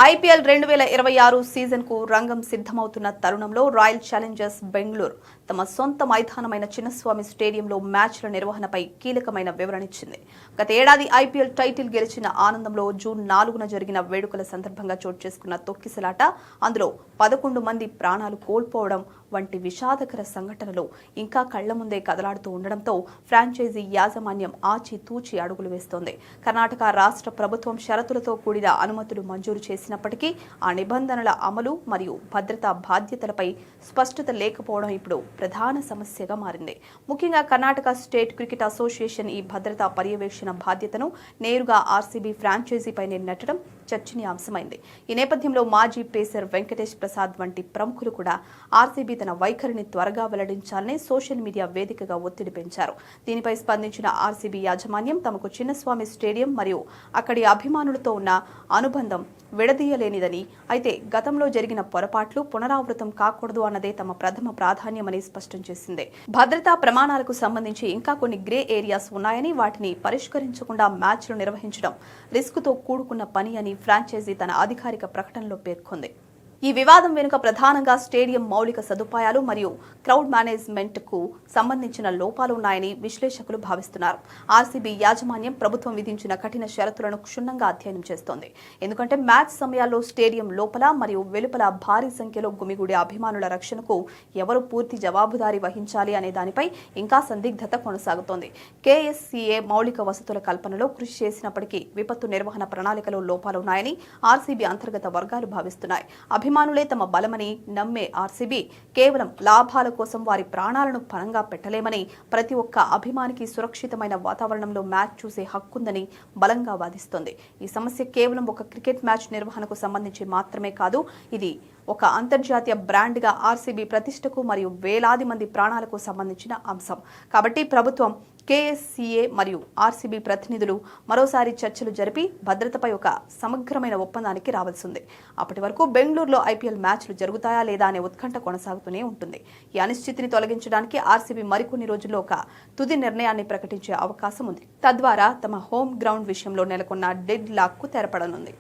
IPL 2026 season కు రంగం సిద్ధమవుతున్న తరుణంలో రాయల్ ఛాలెంజర్స్ బెంగళూరు తమ సొంత మైదానమైన చిన్నస్వామి స్టేడియంలో మ్యాచ్ల నిర్వహణపై కీలకమైన వివరణ ఇచ్చింది. గత ఏడాది ఐపీఎల్ టైటిల్ గెలిచిన ఆనందంలో జూన్ 4న జరిగిన వేడుకల సందర్భంగా చోటు చేసుకున్న తొక్కిసలాట, అందులో 11 మంది ప్రాణాలు కోల్పోవడం వంటి విషాదకర సంఘటనలు ఇంకా కళ్ల ముందే కదలాడుతూ ఉండడంతో ఫ్రాంచైజీ యాజమాన్యం ఆచితూచి అడుగులు వేస్తోంది. కర్ణాటక రాష్ట్ర ప్రభుత్వం షరతులతో కూడిన అనుమతులు మంజూరు చేసినప్పటికీ ఆ నిబంధనల అమలు మరియు భద్రతా బాధ్యతలపై స్పష్టత లేకపోవడం ఇప్పుడు ప్రధాన సమస్యగా మారింది. ముఖ్యంగా కర్ణాటక స్టేట్ క్రికెట్ అసోసియేషన్ ఈ భద్రతా పర్యవేక్షణ బాధ్యతను నేరుగా ఆర్సీబీ ఫ్రాంచైజీపైనే నెట్టడం చర్చనీయాంశమైంది. ఈ నేపథ్యంలో మాజీ పేసర్ వెంకటేష్ ప్రసాద్ వంటి ప్రముఖులు కూడా ఆర్సీబీ తన వైఖరిని త్వరగా వెల్లడించాలని సోషల్ మీడియా వేదికగా ఒత్తిడి పెంచారు. దీనిపై స్పందించిన ఆర్సీబీ యాజమాన్యం తమకు చిన్నస్వామి స్టేడియం మరియు అక్కడి అభిమానులతో ఉన్న అనుబంధం విడదీయలేనిదని, అయితే గతంలో జరిగిన పొరపాట్లు పునరావృతం కాకూడదు అన్నదే తమ ప్రథమ ప్రాధాన్యమని స్పష్టం చేసింది. భద్రతా ప్రమాణాలకు సంబంధించి ఇంకా కొన్ని గ్రే ఏరియాస్ ఉన్నాయని, వాటిని పరిష్కరించకుండా మ్యాచ్లు నిర్వహించడం రిస్కుతో కూడుకున్న పని అని ఫ్రాంచైజీ తన అధికారిక ప్రకటనలో పేర్కొంది. ఈ వివాదం వెనుక ప్రధానంగా స్టేడియం మౌలిక సదుపాయాలు మరియు క్రౌడ్ మేనేజ్మెంట్ కు సంబంధించిన లోపాలు ఉన్నాయని విశ్లేషకులు భావిస్తున్నారు. ఆర్సీబీ యాజమాన్యం ప్రభుత్వం విధించిన కఠిన షరతులను క్షుణ్ణంగా అధ్యయనం చేస్తోంది. ఎందుకంటే మ్యాచ్ సమయాల్లో స్టేడియం లోపల మరియు వెలుపల భారీ సంఖ్యలో గుమిగూడే అభిమానుల రక్షణకు ఎవరు పూర్తి జవాబుదారీ వహించాలి అనే దానిపై ఇంకా సందిగ్ధత కొనసాగుతోంది. కేఎస్సీఏ మౌలిక వసతుల కల్పనలో కృషి చేసినప్పటికీ విపత్తు నిర్వహణ ప్రణాళికలో లోపాలున్నాయని ఆర్సీబీ అంతర్గత వర్గాలు భావిస్తున్నాయి. అభిమానులే తమ బలమని నమ్మే ఆర్సీబీ కేవలం లాభాల కోసం వారి ప్రాణాలను పణంగా పెట్టలేమని, ప్రతి ఒక్క అభిమానికి సురక్షితమైన వాతావరణంలో మ్యాచ్ చూసే హక్కుందని బలంగా వాదిస్తోంది. ఈ సమస్య కేవలం ఒక క్రికెట్ మ్యాచ్ నిర్వహణకు సంబంధించి మాత్రమే కాదు, ఇది ఒక అంతర్జాతీయ బ్రాండ్గా ఆర్సీబీ ప్రతిష్టకు మరియు వేలాది మంది ప్రాణాలకు సంబంధించిన అంశం. కాబట్టి ప్రభుత్వం, కేఎస్సీఏ మరియు ఆర్సీబీ ప్రతినిధులు మరోసారి చర్చలు జరిపి భద్రతపై ఒక సమగ్రమైన ఒప్పందానికి రావాల్సింది. అప్పటి వరకు బెంగళూరులో ఐపీఎల్ మ్యాచ్లు జరుగుతాయా లేదా అనే ఉత్కంఠ కొనసాగుతూనే ఉంటుంది. ఈ అనిశ్చితిని తొలగించడానికి ఆర్సీబీ మరికొన్ని రోజుల్లో ఒక తుది నిర్ణయాన్ని ప్రకటించే అవకాశం ఉంది. తద్వారా తమ హోమ్ గ్రౌండ్ విషయంలో నెలకొన్న డెడ్ లాక్ కు తెరపడనుంది.